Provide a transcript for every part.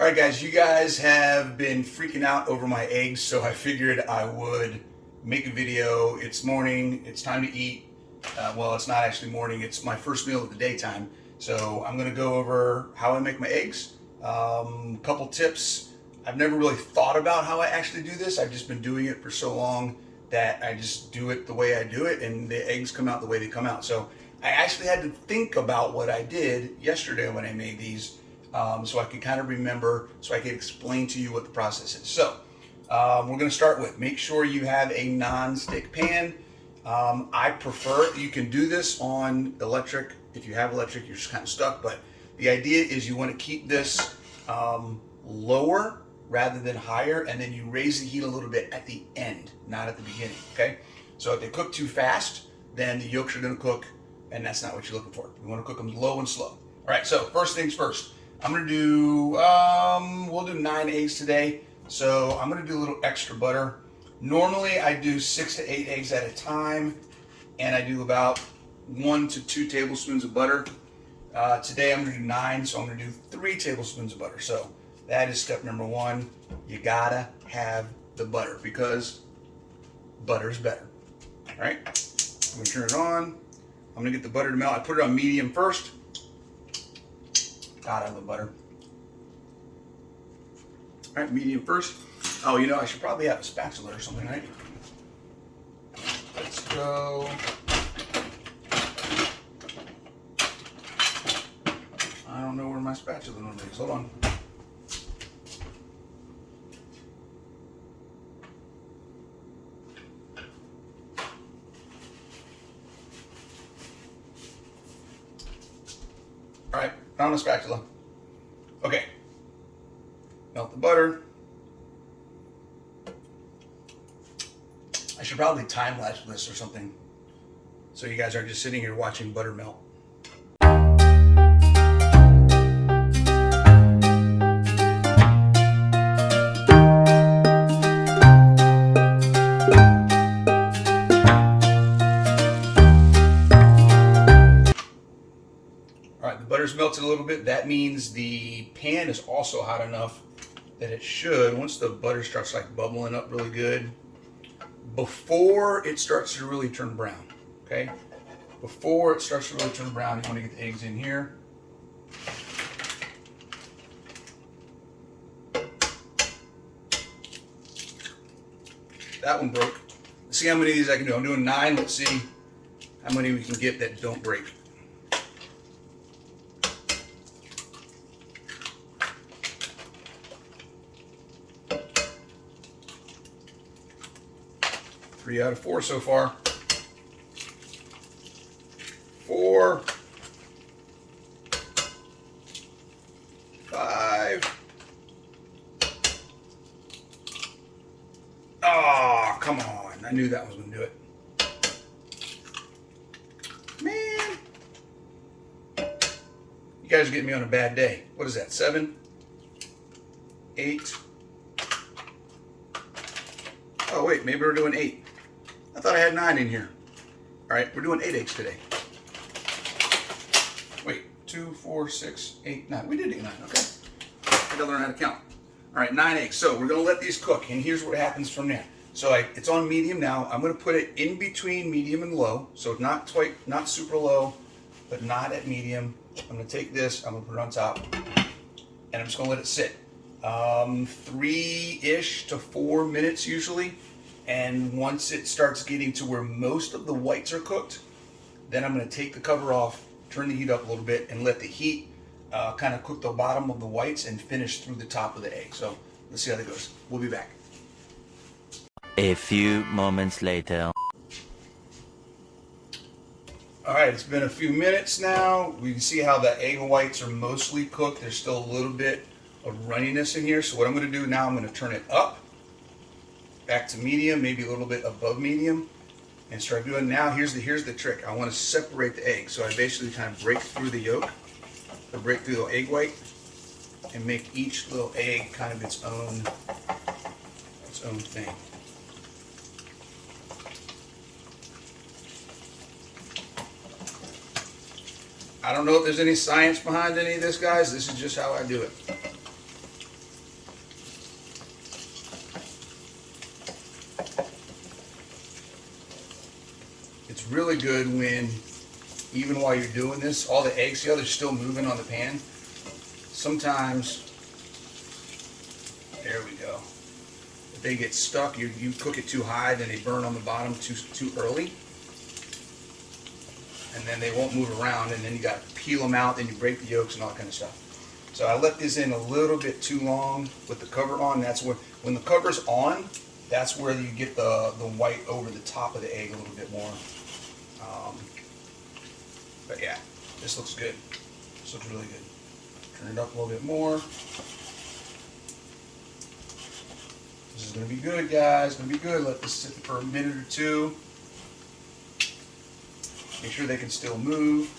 All right, guys, you guys have been freaking out over my eggs, so I figured I would make a video. It's morning, it's time to eat. Well, it's not actually morning, it's my first meal of the daytime. So I'm gonna go over how I make my eggs, couple tips. I've never really thought about how I actually do this. I've just been doing it for so long that I just do it the way I do it, and the eggs come out the way they come out. So I actually had to think about what I did yesterday when I made these, so I could kind of remember, so I could explain to you what the process is. So we're going to start with, make sure you have a non-stick pan. I prefer, you can do this on electric. If you have electric, you're just kind of stuck, but the idea is you want to keep this lower rather than higher, and then you raise the heat a little bit at the end, not at the beginning, okay? So if they cook too fast, then the yolks are going to cook, and that's not what you're looking for. You want to cook them low and slow. All right, so first things first. I'm gonna do, we'll do 9 eggs today. So I'm gonna do a little extra butter. Normally I do 6 to 8 eggs at a time, and I do about 1 to 2 tablespoons of butter. Today I'm gonna do 9, so I'm gonna do 3 tablespoons of butter. So that is step number 1. You gotta have the butter because butter is better. All right, I'm gonna turn it on. I'm gonna get the butter to melt. I put it on medium first. God, I love butter. All right, medium first. Oh, you know, I should probably have a spatula or something, right? Let's go. I don't know where my spatula normally is. Hold on. All right, found a spatula. Okay, melt the butter. I should probably time lapse this or something, so you guys aren't just sitting here watching butter melt. Butter's melted a little bit. That means the pan is also hot enough that it should, once the butter starts like bubbling up really good, before it starts to really turn brown, okay? Before it starts to really turn brown, you want to get the eggs in here. That one broke. Let's see how many of these I can do. I'm doing 9. Let's see how many we can get that don't break. Three out of 4 so far. 4, 5. Oh, come on. I knew that was going to do it. Man. You guys are getting me on a bad day. What is that? 7, 8. Oh, wait. Maybe we're doing 8. I thought I had 9 in here. All right, we're doing 8 eggs today. Wait, 2, 4, 6, 8, 9. We did do 9, okay. I gotta learn how to count. All right, 9 eggs. So we're gonna let these cook, and here's what happens from there. So it's on medium now. I'm gonna put it in between medium and low. So not super low, but not at medium. I'm gonna take this, I'm gonna put it on top, and I'm just gonna let it sit. 3-ish to 4 minutes usually. And once it starts getting to where most of the whites are cooked, then I'm going to take the cover off, turn the heat up a little bit, and let the heat kind of cook the bottom of the whites and finish through the top of the egg. So let's see how that goes. We'll be back. A few moments later. All right, it's been a few minutes now. We can see how the egg whites are mostly cooked. There's still a little bit of runniness in here. So what I'm going to do now, I'm going to turn it up, back to medium, maybe a little bit above medium, and start doing. Now here's the trick. I want to separate the egg, so I basically kind of break through the yolk, or break through the egg white, and make each little egg kind of its own thing. I don't know if there's any science behind any of this, guys. This is just how I do it. really good when, even while you're doing this, all the eggs, see how they're still moving on the pan? Sometimes, there we go. If they get stuck, you cook it too high, then they burn on the bottom too early. And then they won't move around, and then you got to peel them out, then you break the yolks and all that kind of stuff. So I let this in a little bit too long with the cover on. That's where, when the cover's on, that's where you get the white over the top of the egg a little bit more. But yeah, this looks good. This looks really good. Turn it up a little bit more. This is going to be good, guys. It's going to be good. Let this sit for a minute or two. Make sure they can still move.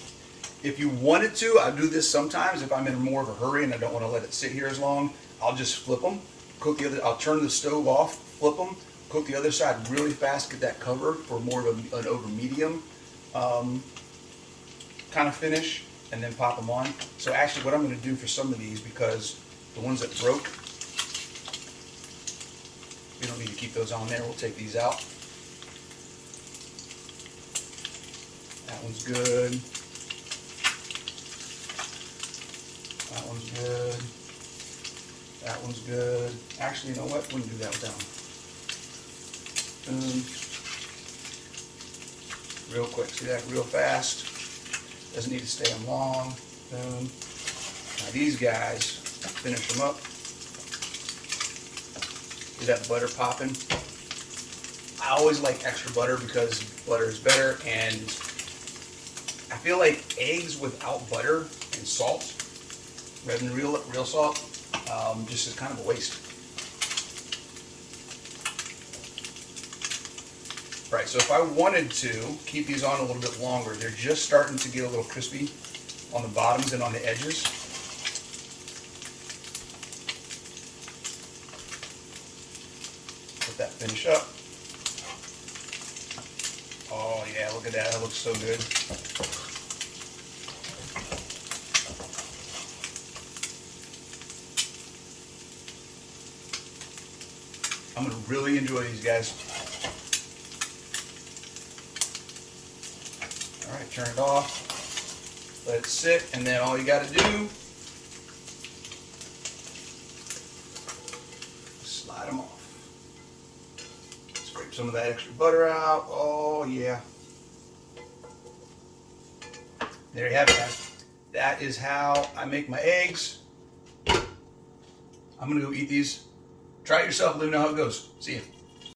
If you wanted to, I do this sometimes if I'm in more of a hurry and I don't want to let it sit here as long. I'll just flip them, cook the other. I'll turn the stove off, flip them, cook the other side really fast, get that cover for more of an over medium kind of finish, and then pop them on. So actually, what I'm going to do for some of these, because the ones that broke, we don't need to keep those on there. We'll take these out. That one's good. That one's good. That one's good. Actually, you know what? We can do that with that one. Boom. Real quick. See that? Real fast. Doesn't need to stay on long. Boom. Now these guys, finish them up. See that butter popping? I always like extra butter because butter is better, and I feel like eggs without butter and salt, rather than real salt, just is kind of a waste. Right, so if I wanted to keep these on a little bit longer, they're just starting to get a little crispy on the bottoms and on the edges. Let that finish up. Oh yeah, look at that, that looks so good. I'm going to really enjoy these guys. All right, turn it off. Let it sit, and then all you got to do, slide them off. Scrape some of that extra butter out. Oh yeah. There you have it, guys. That is how I make my eggs. I'm going to go eat these. Try it yourself. Let me know how it goes. See you.